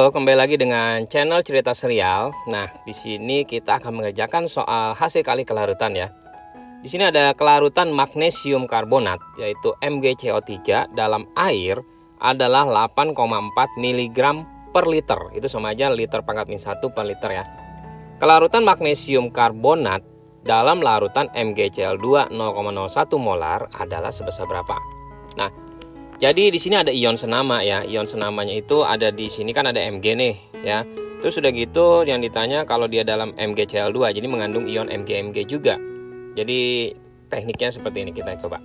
Halo, kembali lagi dengan channel Cerita Serial. Nah, di sini kita akan mengerjakan soal hasil kali kelarutan ya. Di sini ada kelarutan magnesium karbonat yaitu MgCO3 dalam air adalah 8,4 mg per liter. Itu sama aja liter pangkat min 1 per liter ya. Kelarutan magnesium karbonat dalam larutan MgCl2 0,01 molar adalah sebesar berapa? Nah, jadi di sini ada ion senama ya. Ion senamanya itu ada di sini kan ada Mg nih ya. Terus sudah gitu yang ditanya kalau dia dalam MgCl2 jadi mengandung ion Mg juga. Jadi tekniknya seperti ini, kita coba.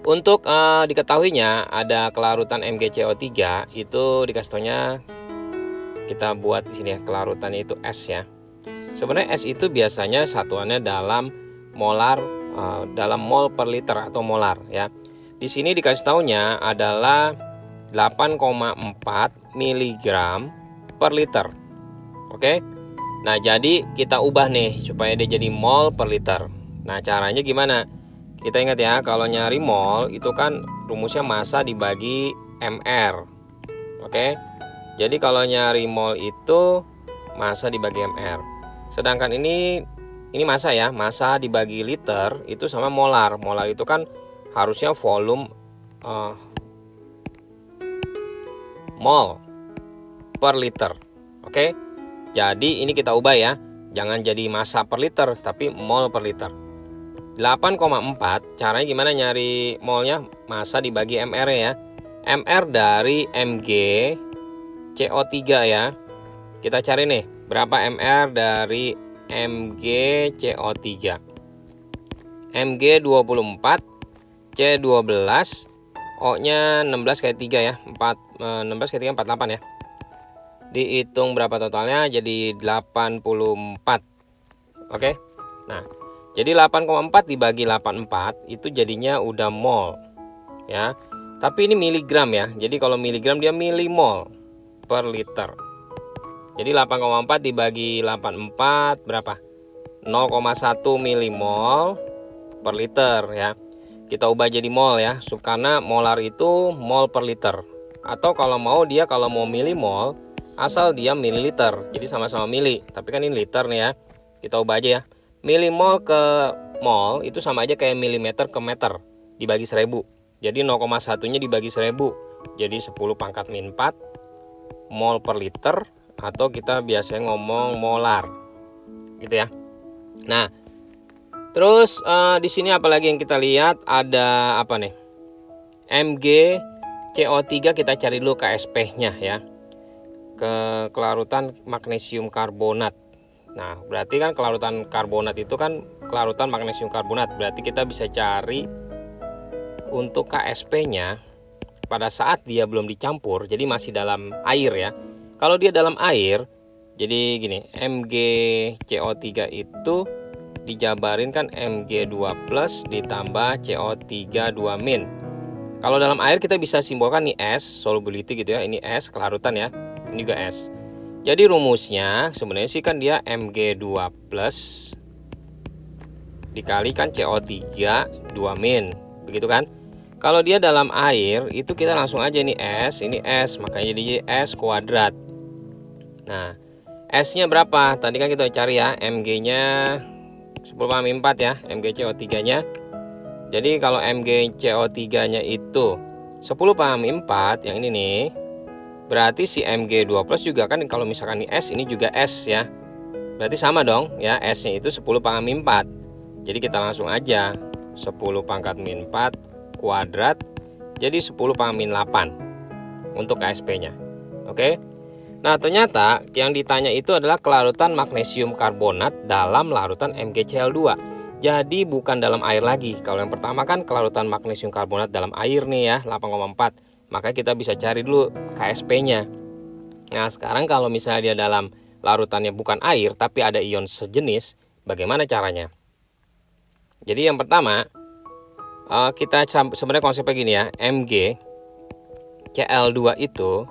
Untuk diketahuinya ada kelarutan MgCO3 itu dikasih taunya kita buat di sini ya, kelarutannya itu S ya. Sebenarnya S itu biasanya satuannya dalam molar, dalam mol per liter atau molar ya. Di sini dikasih taunya adalah 8,4 mg per liter. Oke. Nah, jadi kita ubah nih supaya dia jadi mol per liter. Nah, caranya gimana? Kita ingat ya, kalau nyari mol itu kan rumusnya massa dibagi mr. Oke. Jadi kalau nyari mol itu massa dibagi mr. Sedangkan ini massa ya, massa dibagi liter itu sama molar. Molar itu kan harusnya volume mol per liter. Oke. Jadi ini kita ubah ya. Jangan jadi massa per liter tapi mol per liter. 8,4 caranya gimana nyari molnya? Massa dibagi mr ya. Mr dari Mg CO3 ya. Kita cari nih berapa mr dari Mg CO3. Mg 24, C12, O-nya 16 kali 3 ya, 16 kali 3 48 ya. Dihitung berapa totalnya jadi 84. Oke. Nah, jadi 8,4 dibagi 84 itu jadinya udah mol ya. Tapi ini miligram ya. Jadi kalau miligram dia milimol per liter. Jadi 8,4 dibagi 84 berapa? 0,1 milimol per liter ya. Kita ubah jadi mol ya, karena molar itu mol per liter. Atau kalau mau milimol, asal dia mililiter. Jadi sama-sama mili, tapi kan ini liter nih ya. Kita ubah aja ya. Milimol ke mol itu sama aja kayak milimeter ke meter dibagi 1000. Jadi 0,1-nya dibagi 1000. Jadi 10 pangkat min 4 mol per liter, atau kita biasanya ngomong molar. Gitu ya. Nah, terus di sini apalagi yang kita lihat ada apa nih? MgCO3 kita cari dulu KSP-nya ya. Ke kelarutan magnesium karbonat. Nah, berarti kan kelarutan karbonat itu kan kelarutan magnesium karbonat. Berarti kita bisa cari untuk KSP-nya pada saat dia belum dicampur, jadi masih dalam air ya. Kalau dia dalam air, jadi gini, MgCO3 itu dijabarin kan Mg2 plus ditambah CO3 2 min. Kalau dalam air kita bisa simbolkan nih S, solubility gitu ya. Ini S, kelarutan ya. Ini juga S. Jadi rumusnya sebenarnya sih kan dia Mg2 plus dikalikan CO3 2 min. Begitu kan? Kalau dia dalam air itu kita langsung aja nih S, ini S, makanya jadi S kuadrat. Nah, S-nya berapa? Tadi kan kita cari ya, Mg-nya 10⁻4 ya, MgCO3-nya. Jadi kalau MgCO3-nya itu 10⁻4 yang ini nih, berarti si Mg2 plus juga kan kalau misalkan ini S, ini juga S ya. Berarti sama dong ya, S-nya itu 10⁻4. Jadi kita langsung aja 10 pangkat min 4 kuadrat jadi 10⁻8 untuk KSP-nya. Oke. Nah, ternyata yang ditanya itu adalah kelarutan magnesium karbonat dalam larutan MgCl2. Jadi bukan dalam air lagi. Kalau yang pertama kan kelarutan magnesium karbonat dalam air nih ya, 8,4. Maka kita bisa cari dulu KSP-nya. Nah, sekarang kalau misalnya dia dalam larutannya bukan air tapi ada ion sejenis, bagaimana caranya? Jadi yang pertama, kita sebenarnya konsepnya gini ya, MgCl2 itu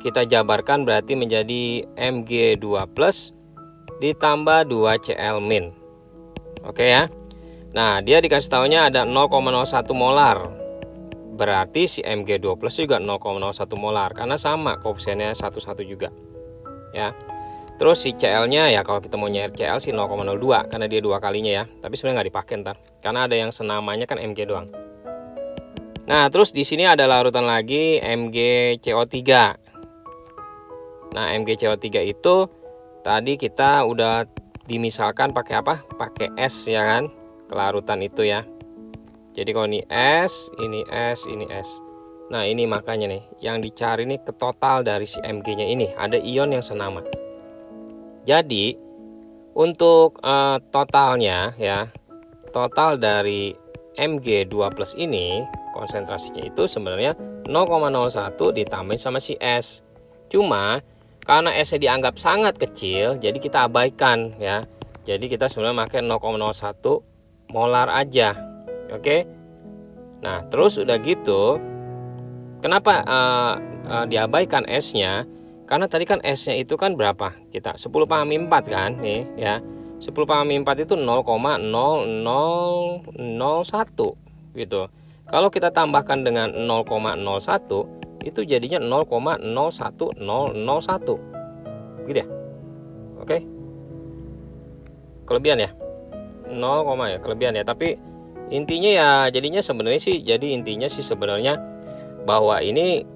kita jabarkan berarti menjadi Mg2 plus ditambah 2Cl min. Oke ya. Nah, dia dikasih taunya ada 0,01 molar. berarti si Mg2 plus juga 0,01 molar karena sama koefisiennya 1 juga ya. Terus si Cl-nya ya kalau kita mau nyari Cl sih 0,02 karena dia 2 kalinya ya. Tapi sebenarnya nggak dipakai ntar karena ada yang senamanya kan Mg doang. Nah, terus di sini ada larutan lagi MgCO3. Nah, MgCO3 itu tadi kita udah dimisalkan pakai apa? Pakai S ya kan? Kelarutan itu ya. Jadi kalau ini S, ini S, ini S. Nah, ini makanya nih yang dicari nih ke total dari si Mg-nya ini ada ion yang senama. Jadi untuk totalnya ya, total dari Mg2 plus ini konsentrasinya itu sebenarnya 0,01 ditambah sama si S. Cuma karena S-nya dianggap sangat kecil, jadi kita abaikan ya. Jadi kita sebenarnya pakai 0,01 molar aja. Oke. Nah, terus udah gitu, kenapa diabaikan S-nya? Karena tadi kan S-nya itu kan berapa? Kita 10 pahami 4 kan nih ya. 10 pahami 4 itu 0,0001 gitu. Kalau kita tambahkan dengan 0,01 itu jadinya 0,01001 gitu ya. Oke. Kelebihan ya. 0, ya kelebihan ya, tapi intinya ya jadinya sebenarnya sih sebenarnya bahwa ini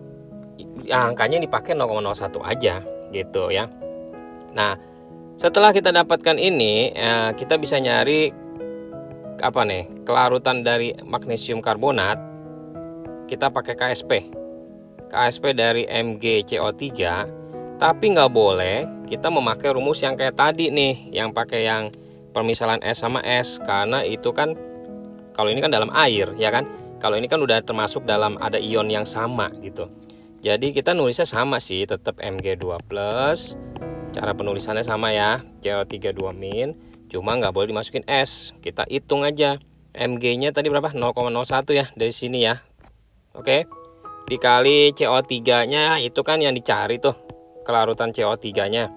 ya, angkanya dipakai 0,01 aja gitu ya. Nah, setelah kita dapatkan ini kita bisa nyari apa nih kelarutan dari magnesium karbonat. Kita pakai KSP dari MgCO3, tapi nggak boleh kita memakai rumus yang kayak tadi nih, yang pakai yang permisalan S sama S, karena itu kan kalau ini kan dalam air ya kan, kalau ini kan udah termasuk dalam ada ion yang sama gitu. Jadi kita nulisnya sama sih, tetap Mg2 plus, cara penulisannya sama ya, CO3 2-, cuma nggak boleh dimasukin S. Kita hitung aja Mg nya tadi berapa, 0,01 ya dari sini ya. Oke, dikali CO3 nya itu kan yang dicari tuh kelarutan CO3 nya.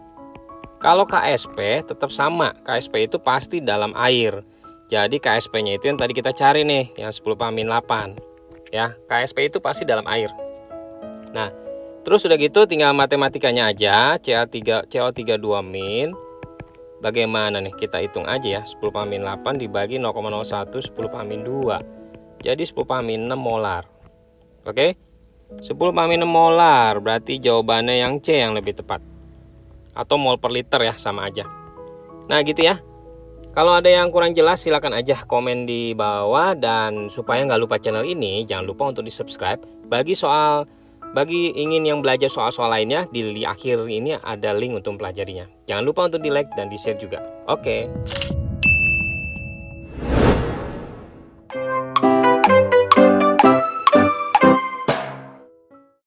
Kalau KSP tetap sama, KSP itu pasti dalam air. Jadi KSP nya itu yang tadi kita cari nih, yang 10⁻8 ya, KSP itu pasti dalam air. Nah, terus udah gitu tinggal matematikanya aja, CO3 2-. Bagaimana nih? Kita hitung aja ya, 10⁻8 dibagi 0,01 10⁻2. Jadi 10⁻6 molar. Oke? 10⁻6 molar berarti jawabannya yang C yang lebih tepat. Atau mol per liter ya, sama aja. Nah, gitu ya. Kalau ada yang kurang jelas silahkan aja komen di bawah, dan supaya nggak lupa channel ini jangan lupa untuk di subscribe. Bagi ingin yang belajar soal-soal lainnya, di akhir ini ada link untuk mempelajarinya. Jangan lupa untuk di like dan di share juga. Oke.